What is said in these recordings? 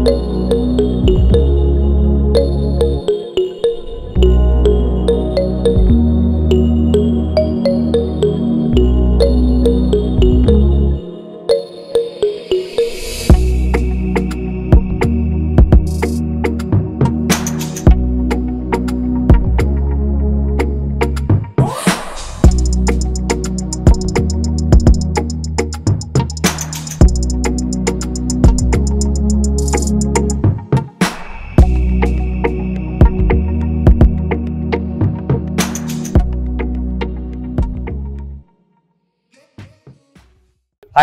Hi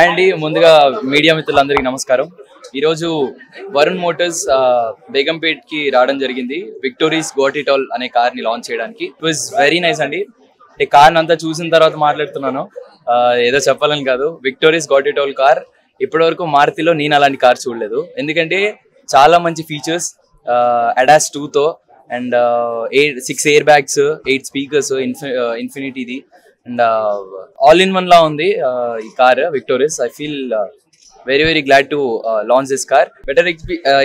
అండి, ముందుగా media మిత్రులందరికీ నమస్కారం. ఈరోజు వరుణ్ మోటార్స్ బేగంపేట్ కి రావడం జరిగింది. విక్టోరీస్ గాట్ ఇట్ ఆల్ అనే కార్ ని లాంచ్ చేయడానికి. ఇట్ వాజ్ వెరీ నైస్ అండి. ఈ కార్ అంతా చూసిన తర్వాత మాట్లాడుతున్నాను, ఏదో చెప్పాలని కాదు. Victories got it all car ఇప్పటి వరకు మారుతిలో నేను అలాంటి కార్ చూడలేదు. ఎందుకంటే చాలా మంచి ఫీచర్స్, అడాస్ 2తో అండ్ 6 ఎయిర్ బ్యాగ్స్, 8 స్పీకర్స్, ఇన్ఫినిటీది అండ్ ఆల్ ఇన్ వన్ లా ఉంది ఈ car Victoris. I feel very glad to launch this car. Better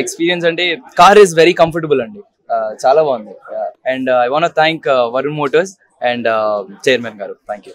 experience అంటే కార్ ఈస్ వెరీ కంఫర్టబుల్ అండి, చాలా బాగుంది. And I want thank Varun motors and chairman గారు. Thank you.